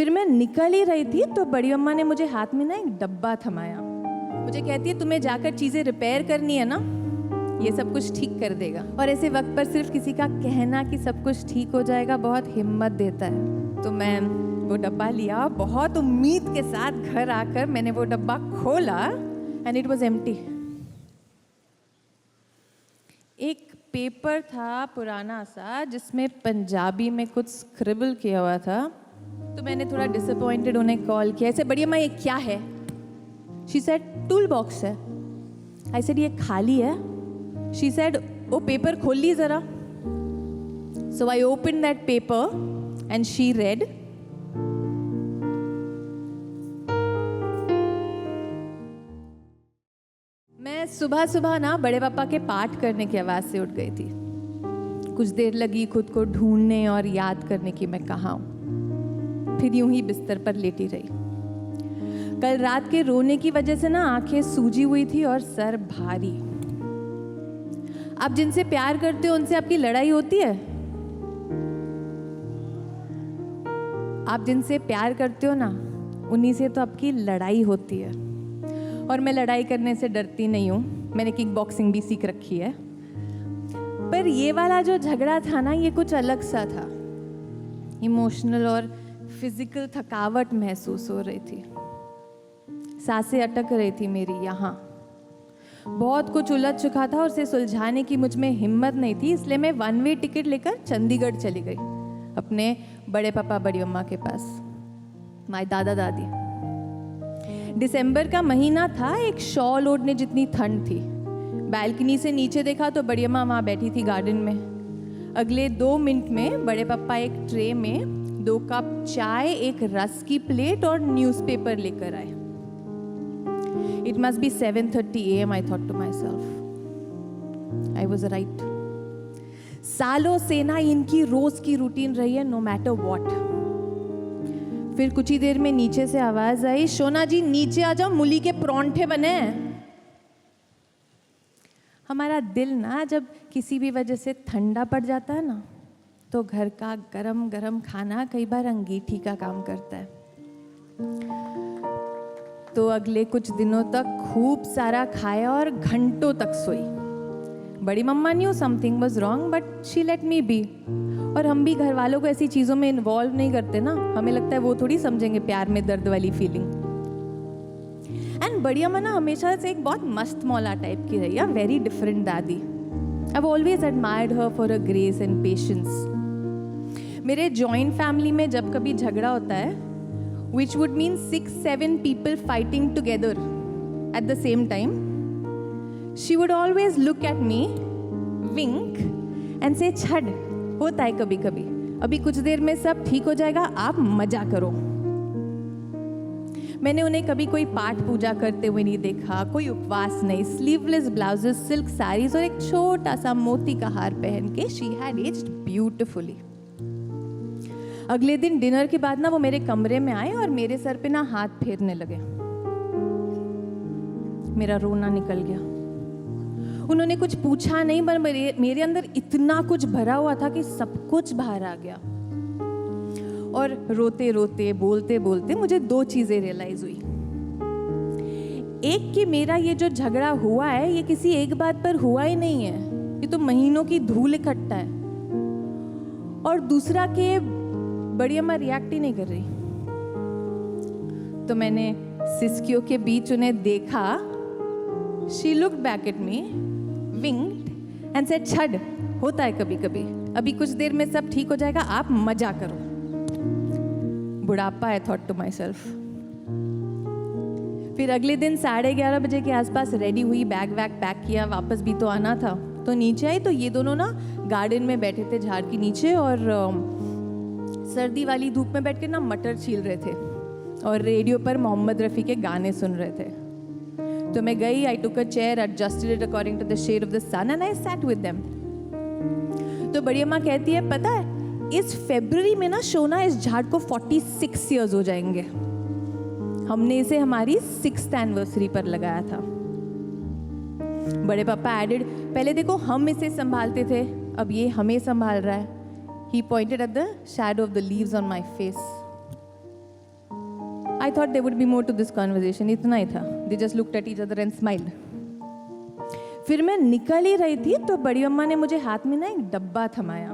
फिर मैं निकल ही रही थी तो बड़ी अम्मा ने मुझे हाथ में ना एक डब्बा थमाया। मुझे कहती है तुम्हें जाकर चीज़ें रिपेयर करनी है ना, ये सब कुछ ठीक कर देगा। और ऐसे वक्त पर सिर्फ किसी का कहना कि सब कुछ ठीक हो जाएगा बहुत हिम्मत देता है। तो मैं वो डब्बा लिया, बहुत उम्मीद के साथ घर आकर मैंने वो डब्बा खोला एंड इट वाज एम्प्टी। एक पेपर था पुराना सा जिसमें पंजाबी में कुछ स्क्रिबल किया हुआ था। तो मैंने थोड़ा डिसअपॉइंटेड उन्हें कॉल किया, ऐसे बढ़िया माँ ये क्या है? शी सेड टूल बॉक्स है। आई सेड ये खाली है। शी सेड वो पेपर खोल ली जरा। So I open that paper and she read, मैं सुबह सुबह ना बड़े पापा के पाठ करने की आवाज़ से उठ गई थी। कुछ देर लगी खुद को ढूंढने और याद करने की मैं कहाँ हूँ। फिर यूं ही बिस्तर पर लेटी रही। कल रात के रोने की वजह से ना आंखें सूजी हुई थी और सर भारी। आप जिनसे प्यार करते हो उनसे आपकी लड़ाई होती है? आप जिनसे प्यार करते हो ना उन्हीं से तो आपकी लड़ाई होती है। और मैं लड़ाई करने से डरती नहीं हूँ, मैंने किक बॉक्सिंग भी सीख रखी है। पर ये वाला जो झगड़ा था ना ये कुछ अलग सा था। इमोशनल और फिजिकल थकावट महसूस हो रही थी। सांसें अटक रही थी मेरी यहाँ। बहुत कुछ उलझ चुका था और उसे सुलझाने की मुझ में हिम्मत नहीं थी, इसलिए मैं वन वे टिकट लेकर चंडीगढ़ चली गई अपने बड़े पापा बड़ी अम्मा के पास, माय दादा दादी। दिसंबर का महीना था, एक शॉल ओढ़ने जितनी ठंड थी। बैल्कनी से नीचे देखा तो बड़ी अम्मा वहाँ बैठी थी गार्डन में। अगले 2 मिनट में बड़े पापा एक ट्रे में 2 कप चाय, एक रस की प्लेट और न्यूज़पेपर लेकर आए। It must be 7:30 AM, I thought to myself. I was right. सालों से ना इनकी रोज की रूटीन रही है, no matter what. फिर कुछ ही देर में नीचे से आवाज आई, शोना जी नीचे आ जाओ, मूली के परांठे बने हैं। हमारा दिल ना जब किसी भी वजह से ठंडा पड़ जाता है ना तो घर का गरम गरम खाना कई बार अंगीठी का काम करता है। तो अगले कुछ दिनों तक खूब सारा खाया और घंटों तक सोई। बड़ी मम्मा knew something was wrong but she let me be. और हम भी घर वालों को ऐसी चीज़ों में इन्वॉल्व नहीं करते ना, हमें लगता है वो थोड़ी समझेंगे प्यार में दर्द वाली फीलिंग। एंड बड़ी अम्मा ना हमेशा से एक बहुत मस्त मौला टाइप की रही है, वेरी डिफरेंट दादी। I always admired her for a grace and patience. मेरे जॉइंट फैमिली में जब कभी झगड़ा होता है, which would mean 6-7 people fighting together at the same time, she would always look at me, wink and say, "छड़, होता है कभी कभी, अभी कुछ देर में सब ठीक हो जाएगा, आप मजा करो।" मैंने उन्हें कभी कोई पाठ पूजा करते हुए नहीं देखा, कोई उपवास नहीं, स्लीवलेस ब्लाउजेस, सिल्क साड़ीज और एक छोटा सा मोती का हार पहन के she had aged beautifully। अगले दिन डिनर के बाद ना वो मेरे कमरे में आए और मेरे सर पे ना हाथ फेरने लगे। मेरा रोना निकल गया। उन्होंने कुछ पूछा नहीं, पर मेरे अंदर इतना कुछ भरा हुआ था कि सब कुछ बाहर आ गया। और रोते रोते बोलते बोलते मुझे 2 चीजें रियलाइज हुई। एक कि मेरा ये जो झगड़ा हुआ है ये किसी एक बात पर हुआ ही नहीं है, ये तो महीनों की धूल इकट्ठा है। और दूसरा कि बड़ी अम्मा रिएक्ट ही नहीं कर रही। तो मैंने सिसकियों के बीच उन्हें देखा। She looked back at me, winked and said, छड़, होता है कभी कभी, अभी कुछ देर में सब ठीक हो जाएगा, आप मजा करो। बुढ़ापा है, थॉट टू माई सेल्फ। फिर अगले दिन 11:30 बजे के आसपास रेडी हुई, बैग वैग पैक किया, वापस भी तो आना था। तो नीचे आई तो ये दोनों ना गार्डन में बैठे थे झाड़ के नीचे और सर्दी वाली धूप में बैठ के ना मटर छील रहे थे और रेडियो पर मोहम्मद रफ़ी के गाने सुन रहे थे। तो मैं गई, I took a chair, adjusted it according to the shade of the sun and I sat with them. तो बड़ी अम्मा कहती है, पता है इस फरवरी में ना शोना इस झाड़ को 46 ईयर्स हो जाएंगे। हमने इसे हमारी 6th एनिवर्सरी पर लगाया था। बड़े पापा एडेड, पहले देखो हम इसे संभालते थे, अब ये हमें संभाल रहा है। He pointed at the shadow of the leaves on my face. I thought there would be more to this conversation. इतना ही था. They just looked at each other and smiled. फिर मैं निकल ही रही थी तो बड़ी अम्मा ने मुझे हाथ में ना एक डब्बा थमाया.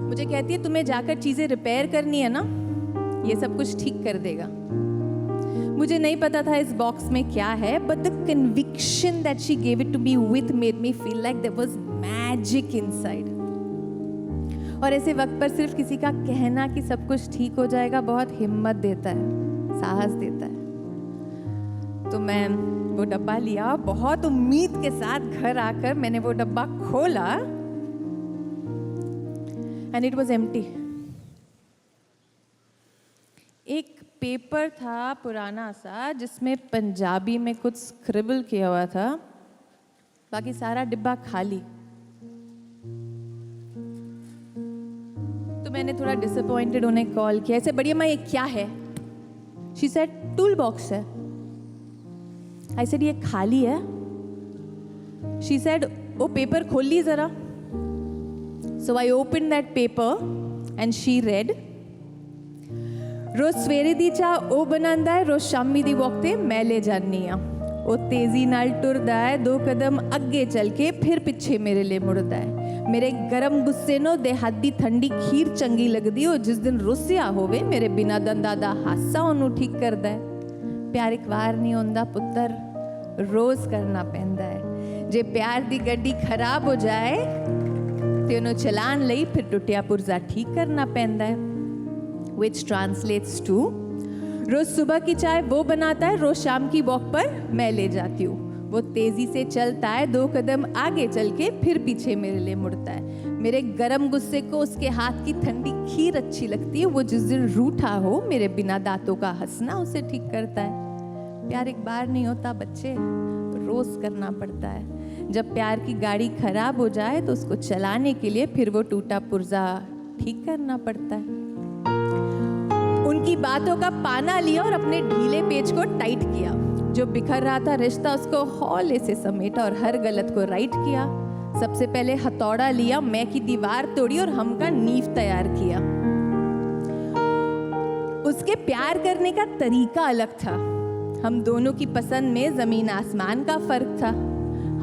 मुझे कहती है तुम्हें जाकर चीजें रिपेयर करनी है ना, ये सब कुछ ठीक कर देगा. मुझे नहीं पता था इस बॉक्स में क्या है, but the conviction that she gave it to me with made me feel like there was magic inside. और ऐसे वक्त पर सिर्फ किसी का कहना कि सब कुछ ठीक हो जाएगा बहुत हिम्मत देता है, साहस देता है. तो मैं वो डब्बा लिया, बहुत उम्मीद के साथ घर आकर मैंने वो डब्बा खोला एंड इट वाज एम्प्टी. एक पेपर था पुराना सा जिसमें पंजाबी में कुछ स्क्रिबल किया हुआ था, बाकी सारा डिब्बा खाली. तो मैंने थोड़ा डिसअपॉइंटेड उन्हें कॉल किया, ऐसे बढ़िया माँ ये क्या है? शी सेड टूल बॉक्स है. आई सेड ये खाली है. शी सेड वो पेपर खोल ली जरा. So I open that paper and she read, रोज सवेरे दी चाह ਉਹ ਬਣਾਉਂਦਾ ਹੈ, रोज शामी दी वॉक ते मैं ले जानी आ. ਉਹ तेजी नाल टुरदा है, 2 कदम अगे चल के फिर पिछे मेरे लिए मुड़दा है. मेरे गरम गुस्से नो देहात दी ठंडी खीर चंगी लगदी हो, जिस दिन रुसिया होवे मेरे बिना दंदा दा हासा ओनू ठीक करदा है. प्यार एक वार नहीं होंदा पुत्तर, रोज करना पैंदा है. जे प्यार दी गड्डी खराब हो जाए ते ओनू चलान लई फिर टुटिया पुर्जा ठीक करना पैंदा है. Which translates to रोज सुबह की चाय वो बनाता है, रोज शाम की वॉक पर मैं ले जाती हूँ. वो तेजी से चलता है, 2 कदम आगे चल के फिर पीछे मेरे लिए मुड़ता है. मेरे गरम गुस्से को उसके हाथ की ठंडी खीर अच्छी लगती है. वो जिस दिन रूठा हो मेरे बिना दांतों का हंसना उसे ठीक करता है. प्यार एक बार नहीं होता बच्चे, रोज करना पड़ता है. जब प्यार की गाड़ी खराब हो जाए तो उसको चलाने के लिए फिर वो टूटा पुर्जा ठीक करना पड़ता है. उनकी बातों का पाना लिया और अपने ढीले पेच को टाइट किया. जो बिखर रहा था रिश्ता उसको हौले से समेटा और हर गलत को राइट किया. सबसे पहले हथौड़ा लिया, मैं की दीवार तोड़ी और हम का नींव तैयार किया. उसके प्यार करने का तरीका अलग था. हम दोनों की पसंद में जमीन आसमान का फर्क था.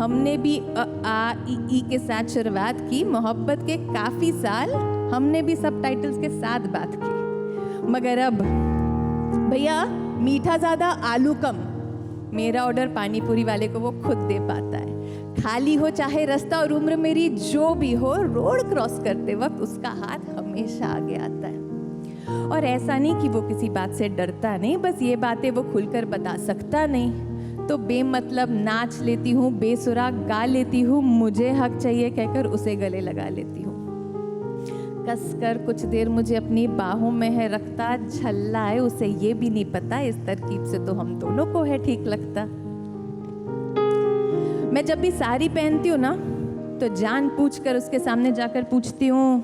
हमने भी आ ई के साथ शुरुआत की. मोहब्बत के काफी साल हमने भी सब टाइटल्स के साथ बात की. मगर अब भैया मीठा ज़्यादा आलू कम, मेरा ऑर्डर पानी पूरी वाले को वो खुद दे पाता है. खाली हो चाहे रास्ता और उम्र मेरी जो भी हो, रोड क्रॉस करते वक्त उसका हाथ हमेशा आगे आता है. और ऐसा नहीं कि वो किसी बात से डरता नहीं, बस ये बातें वो खुलकर बता सकता नहीं तो बेमतलब नाच लेती हूँ, बेसुरा गा लेती हूँ, मुझे हक चाहिए कहकर उसे गले लगा लेती हूँ. कसकर कुछ देर मुझे अपनी बाहों में है रखता, झल्ला है उसे ये भी नहीं पता इस तरकीब से तो हम दोनों को है ठीक लगता. मैं जब भी साड़ी पहनती हूँ ना तो जान पूछकर उसके सामने जाकर पूछती हूँ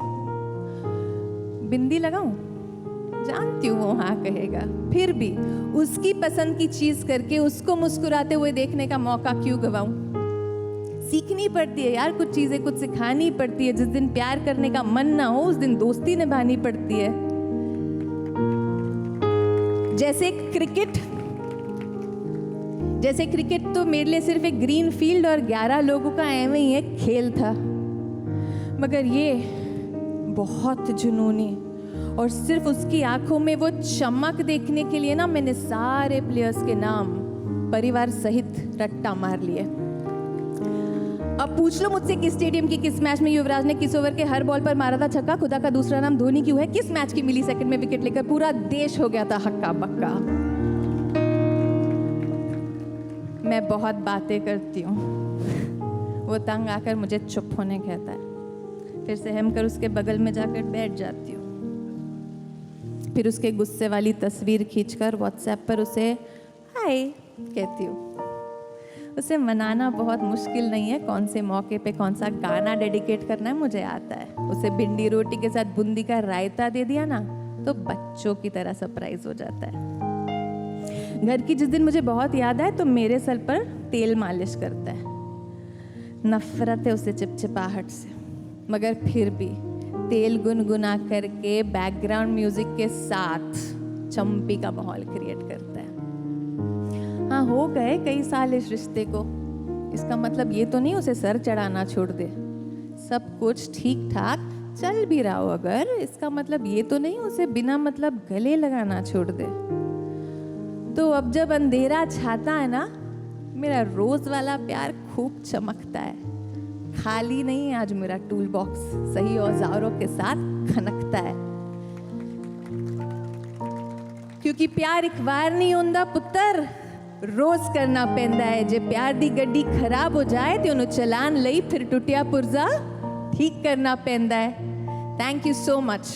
बिंदी लगाऊं. जानती हूँ वो हाँ कहेगा, फिर भी उसकी पसंद की चीज करके उसको मुस्कुराते हुए देखने का मौका क्यों गवाऊं. सीखनी पड़ती है यार कुछ चीजें, कुछ सिखानी पड़ती है. जिस दिन प्यार करने का मन ना हो उस दिन दोस्ती निभानी पड़ती है. जैसे क्रिकेट तो मेरे लिए सिर्फ एक ग्रीन फील्ड और 11 लोगों का एवं ही एक खेल था, मगर ये बहुत जुनूनी. और सिर्फ उसकी आंखों में वो चमक देखने के लिए ना मैंने सारे प्लेयर्स के नाम परिवार सहित रट्टा मार लिए. अब पूछ लो मुझसे किस स्टेडियम की किस मैच में युवराज ने किस ओवर के हर बॉल पर मारा था छक्का, खुदा का दूसरा नाम धोनी क्यों है, किस मैच की मिली सेकंड में विकेट लेकर पूरा देश हो गया था हक्का बक्का. मैं बहुत बातें करती हूँ, वो तंग आकर मुझे चुप होने कहता है. फिर सहम कर उसके बगल में जाकर बैठ जाती हूँ. फिर उसके गुस्से वाली तस्वीर खींचकर व्हाट्सएप पर उसे हाय कहती हूँ. उसे मनाना बहुत मुश्किल नहीं है, कौन से मौके पे कौन सा गाना डेडिकेट करना है मुझे आता है. उसे भिंडी रोटी के साथ बूंदी का रायता दे दिया ना तो बच्चों की तरह सरप्राइज हो जाता है. घर की जिस दिन मुझे बहुत याद आए तो मेरे सर पर तेल मालिश करता है. नफरत है उसे चिपचिपाहट से, मगर फिर भी तेल गुनगुना करके बैकग्राउंड म्यूजिक के साथ चंपी का माहौल क्रिएट करता है। हाँ, हो गए कई साल इस रिश्ते को, इसका मतलब ये तो नहीं उसे सर चढ़ाना छोड़ दे। सब कुछ ठीक ठाक चल भी रहा हो अगर, इसका मतलब ये तो नहीं उसे बिना मतलब गले लगाना छोड़ दे। तो अब जब अंधेरा छाता है ना, मेरा रोज वाला प्यार खूब चमकता है। खाली नहीं आज मेरा टूल बॉक्स, सही औजारों के साथ खनकता है। क्योंकि प्यार एक बार नहीं होता पुत्र, रोज करना पैंदा है। जे प्यार दी गड्डी खराब हो जाए तो उन्हें चलान लई फिर टुटिया पुर्जा ठीक करना पैंदा है। Thank you so much.